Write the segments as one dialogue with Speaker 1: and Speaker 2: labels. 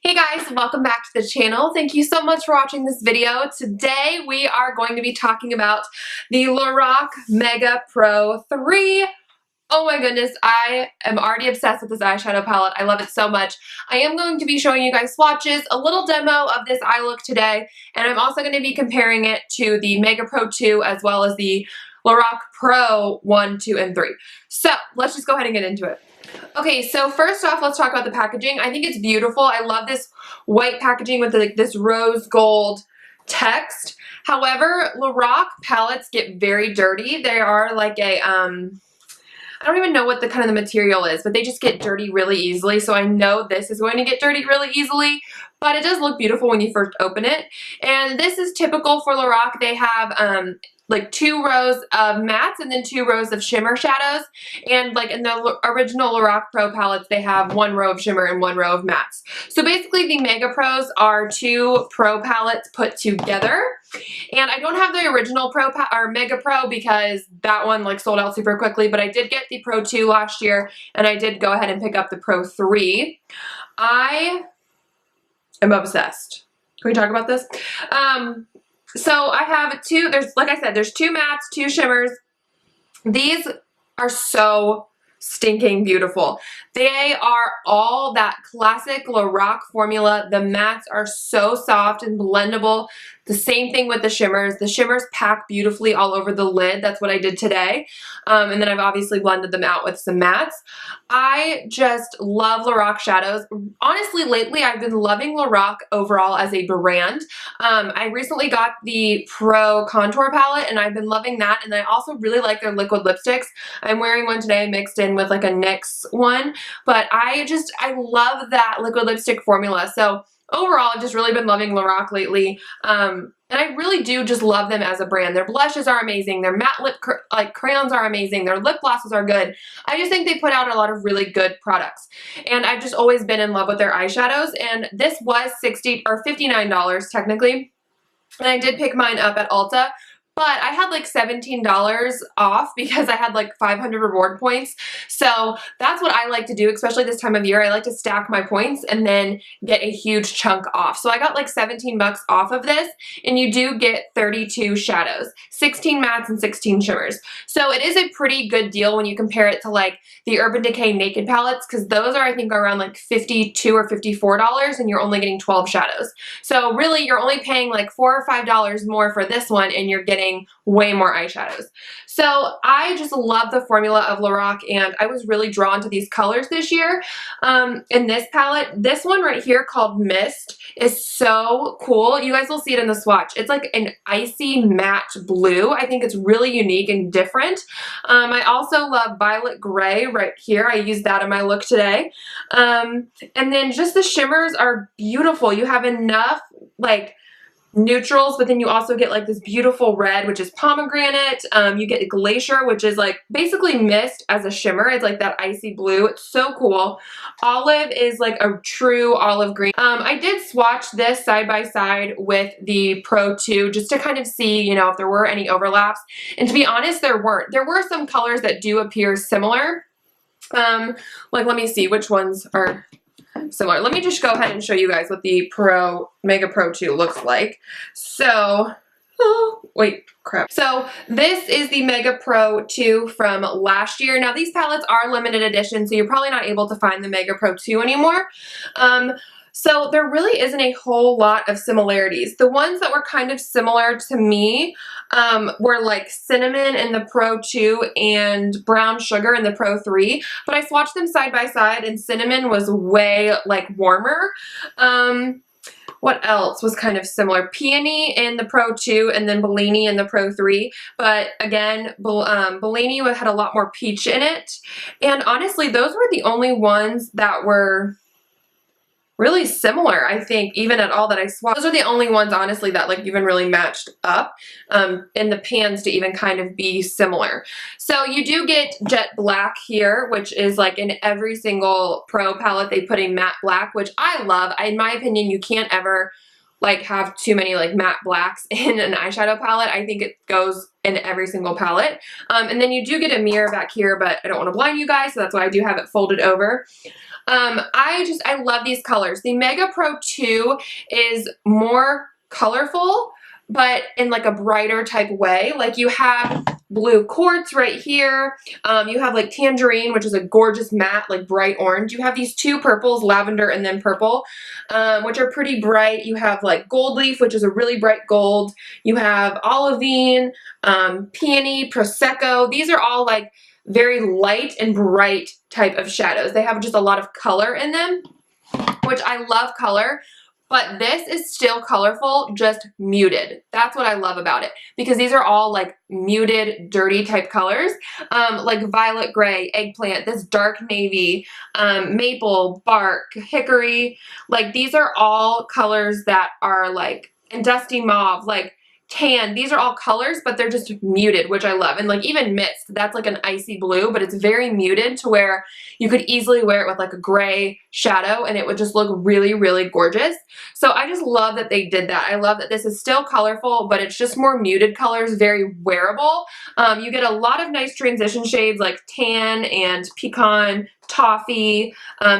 Speaker 1: Hey guys, welcome back to the channel. Thank you so much for watching this video. Today we are going to be talking about the Lorac Mega Pro 3. Oh my goodness, I am already obsessed with this eyeshadow palette. I love it so much. I am going to be showing you guys swatches, a little demo of this eye look today, and I'm also going to be comparing it to the Mega Pro 2 as well as the Lorac Pro 1, 2, and 3. So let's just go ahead and get into it. Okay, so first off, let's talk about the packaging. I think it's beautiful. I love this white packaging with like this rose gold text. However, Lorac palettes get very dirty. They are like a, I don't even know what the kind of the material is, but they just get dirty really easily. So I know this is going to get dirty really easily, but it does look beautiful when you first open it. And this is typical for Lorac. They have, like 2 rows of mattes and then 2 rows of shimmer shadows. And like in the original Lorac Pro palettes, they have 1 row of shimmer and 1 row of mattes. So basically the Mega Pros are 2 Pro palettes put together. And I don't have the original Mega Pro because that one like sold out super quickly, but I did get the Pro 2 last year and I did go ahead and pick up the Pro 3. I am obsessed. Can we talk about this? So I have 2, like I said, there's 2 mattes, 2 shimmers. These are so stinking beautiful. They are all that classic Lorac formula. The mattes are so soft and blendable. The same thing with the shimmers. The shimmers pack beautifully all over the lid. That's what I did today. And then I've obviously blended them out with some mattes. I just love Lorac shadows. Honestly, lately I've been loving Lorac overall as a brand. I recently got the Pro Contour palette and I've been loving that. And I also really like their liquid lipsticks. I'm wearing one today mixed in with like a NYX one. But I love that liquid lipstick formula. So overall, I've just really been loving Lorac lately, and I really do just love them as a brand. Their blushes are amazing. Their matte lip crayons are amazing. Their lip glosses are good. I just think they put out a lot of really good products, and I've just always been in love with their eyeshadows, and this was $60 or $59 technically, and I did pick mine up at Ulta. But I had like $17 off because I had like 500 reward points. So that's what I like to do, especially this time of year. I like to stack my points and then get a huge chunk off. So I got like 17 bucks off of this, and you do get 32 shadows, 16 mattes and 16 shimmers. So it is a pretty good deal when you compare it to like the Urban Decay Naked palettes, because those are I think around like $52 or $54 and you're only getting 12 shadows. So really you're only paying like $4 or $5 more for this one and you're getting way more eyeshadows. So I just love the formula of Lorac, and I was really drawn to these colors this year. In this palette, this one right here called Mist is so cool. You guys will see it in the swatch. It's like an icy matte blue. I think it's really unique and different. I also love Violet Gray right here. I used that in my look today. And then just the shimmers are beautiful. You have enough like neutrals, but then you also get like this beautiful red, which is pomegranate. You get glacier, which is like basically mist as a shimmer. It's like that icy blue. It's so cool. Olive is like a true olive green. I did swatch this side by side with the Pro 2 just to kind of see, you know, if there were any overlaps. And to be honest, there weren't. There were some colors that do appear similar. Like let me see which ones are similar. Let me just go ahead and show you guys what the Mega Pro 2 looks like. So, wait, crap. So this is the Mega Pro 2 from last year. Now these palettes are limited edition, so you're probably not able to find the Mega Pro 2 anymore. So there really isn't a whole lot of similarities. The ones that were kind of similar to me were like cinnamon in the Pro 2 and brown sugar in the Pro 3, but I swatched them side by side and cinnamon was way like warmer. What else was kind of similar? Peony in the Pro 2 and then Bellini in the Pro 3. But again, Bellini had a lot more peach in it. And honestly, those were the only ones that were really similar, I think, even at all that I swatched. Those are the only ones, honestly, that like even really matched up in the pans to even kind of be similar. So you do get jet black here, which is like in every single Pro palette they put a matte black, which I love. In my opinion, you can't ever like have too many like matte blacks in an eyeshadow palette. I think it goes in every single palette. And then you do get a mirror back here, but I don't want to blind you guys, so that's why I do have it folded over. I love these colors. The Mega Pro 2 is more colorful, but in like a brighter type way. Like you have blue quartz right here. You have like tangerine, which is a gorgeous matte, like bright orange. You have these two purples, lavender and then purple, which are pretty bright. You have like gold leaf, which is a really bright gold. You have olivine, peony, prosecco. These are all like very light and bright type of shadows. They have just a lot of color in them, which I love color. But this is still colorful, just muted. That's what I love about it, because these are all like muted, dirty type colors, like violet gray, eggplant, this dark navy, maple, bark, hickory. Like these are all colors that are like, and dusty mauve, like tan. These are all colors, but they're just muted, which I love. And like even mist, that's like an icy blue, but it's very muted to where you could easily wear it with like a gray shadow and it would just look really, really gorgeous. So I just love that they did that. I love that this is still colorful, but it's just more muted colors, very wearable. You get a lot of nice transition shades like tan and pecan, toffee,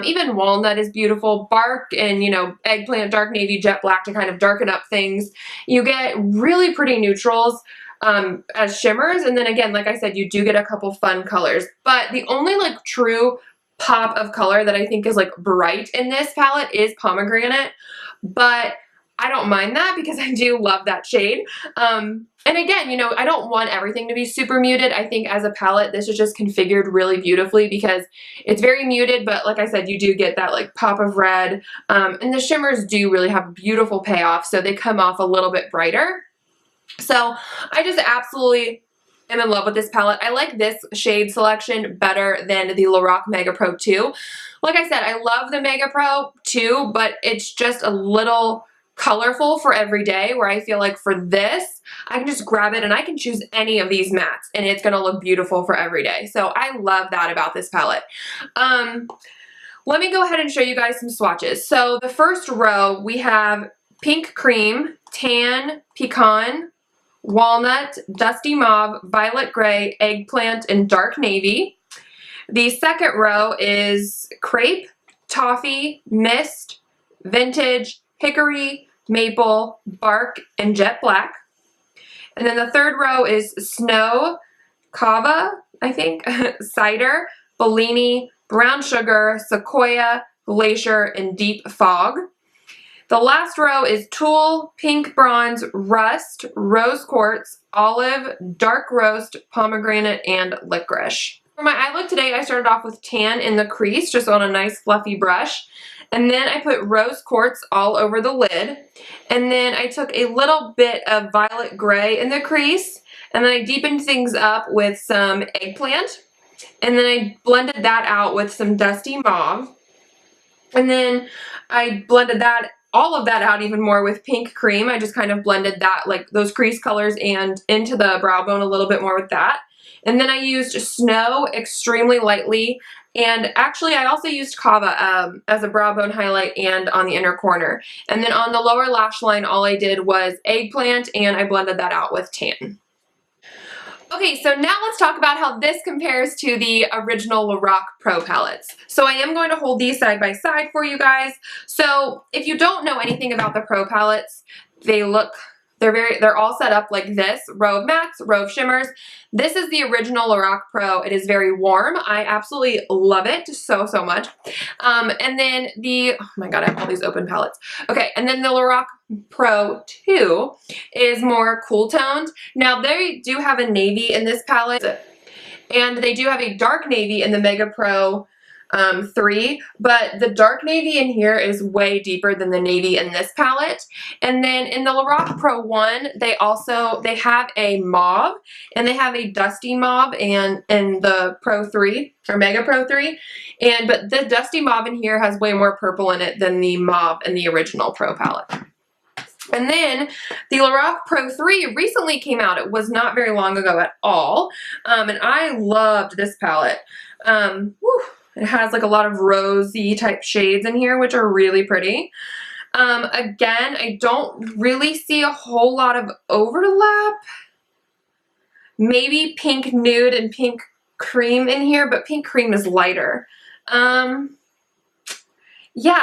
Speaker 1: even walnut is beautiful, bark and, you know, eggplant, dark navy, jet black to kind of darken up things. You get really pretty neutrals as shimmers, and then again, like I said, you do get a couple fun colors, but the only like true pop of color that I think is like bright in this palette is pomegranate, but I don't mind that because I do love that shade. And again, you know, I don't want everything to be super muted. I think as a palette, this is just configured really beautifully because it's very muted, but like I said, you do get that like pop of red. And the shimmers do really have a beautiful payoff, so they come off a little bit brighter. So I just absolutely am in love with this palette. I like this shade selection better than the Lorac Mega Pro 2. Like I said, I love the Mega Pro 2, but it's just a little colorful for every day, where I feel like for this, I can just grab it and I can choose any of these mattes and it's gonna look beautiful for every day. So I love that about this palette. Let me go ahead and show you guys some swatches. So the first row, we have pink cream, tan, pecan, walnut, dusty mauve, violet gray, eggplant, and dark navy. The second row is crepe, toffee, mist, vintage, hickory, maple, bark, and jet black. And then the third row is snow, kava, I think, cider, Bellini, brown sugar, sequoia, glacier, and deep fog. The last row is tulle, pink bronze, rust, rose quartz, olive, dark roast, pomegranate, and licorice. For my eye look today, I started off with tan in the crease, just on a nice fluffy brush. And then I put rose quartz all over the lid. And then I took a little bit of violet gray in the crease. And then I deepened things up with some eggplant. And then I blended that out with some dusty mauve. And then I blended that, all of that out even more with pink cream. I just kind of blended that, like those crease colors, and into the brow bone a little bit more with that. And then I used snow extremely lightly. And actually, I also used kava as a brow bone highlight and on the inner corner. And then on the lower lash line, all I did was eggplant, and I blended that out with tan. Okay, so now let's talk about how this compares to the original Lorac Pro palettes. So I am going to hold these side by side for you guys. So if you don't know anything about the Pro palettes, they're all set up like this: row of mattes, row of shimmers. This is the original Lorac Pro. It is very warm. I absolutely love it so, so much. And then oh my God, I have all these open palettes. Okay, and then the Lorac Pro 2 is more cool toned. Now they do have a navy in this palette, and they do have a dark navy in the Mega Pro 3, but the dark navy in here is way deeper than the navy in this palette. And then in the Lorac Pro 1, they have a mauve, and they have a dusty mauve and in the Pro 3 or Mega Pro 3, but the dusty mauve in here has way more purple in it than the mauve in the original Pro palette. And then the Lorac Pro 3 recently came out. It was not very long ago at all, and I loved this palette. It has like a lot of rosy type shades in here, which are really pretty. Again, I don't really see a whole lot of overlap. Maybe pink nude and pink cream in here, but pink cream is lighter. Yeah,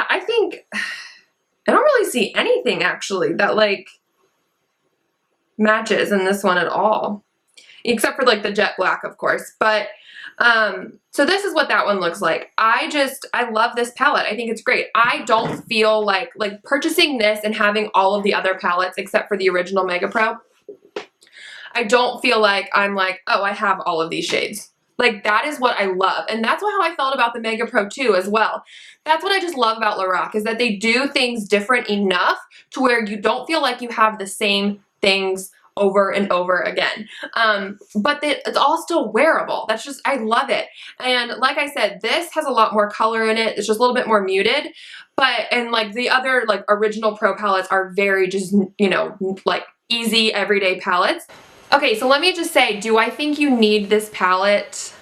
Speaker 1: I think I don't really see anything actually that like matches in this one at all, except for like the jet black, of course. But so this is what that one looks like. I love this palette. I think it's great. I don't feel like purchasing this and having all of the other palettes except for the original Mega Pro. I don't feel like I'm like, oh, I have all of these shades. Like, that is what I love. And that's how I felt about the Mega Pro 2 as well. That's what I just love about Lorac, is that they do things different enough to where you don't feel like you have the same things over and over again. But it's all still wearable. That's just, I love it. And like I said, this has a lot more color in it. It's just a little bit more muted. But, and like the other like original Pro palettes are very just, you know, like easy everyday palettes. Okay, so let me just say, do I think you need this palette?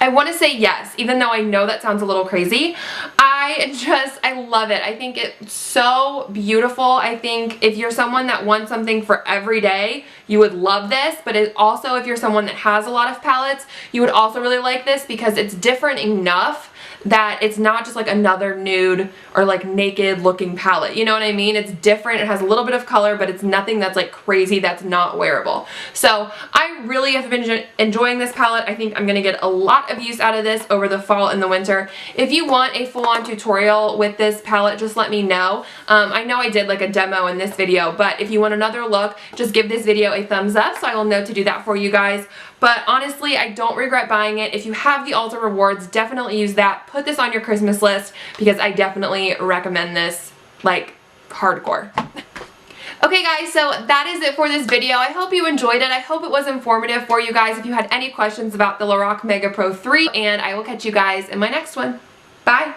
Speaker 1: I want to say yes, even though I know that sounds a little crazy. I love it. I think it's so beautiful. I think if you're someone that wants something for every day, you would love this, but also if you're someone that has a lot of palettes, you would also really like this because it's different enough that it's not just like another nude or like naked looking palette. You know what I mean? It's different. It has a little bit of color, but it's nothing that's like crazy that's not wearable. So I really have been enjoying this palette. I think I'm going to get a lot of use out of this over the fall and the winter. If you want a full-on tutorial with this palette, just let me know. I know I did like a demo in this video, but if you want another look, just give this video a thumbs up so I will know to do that for you guys. But honestly, I don't regret buying it. If you have the Ulta rewards, definitely use that. Put this on your Christmas list because I definitely recommend this like hardcore. Okay guys, so that is it for this video. I hope you enjoyed it. I hope it was informative for you guys. If you had any questions about the Lorac Mega Pro 3, and I will catch you guys in my next one. Bye!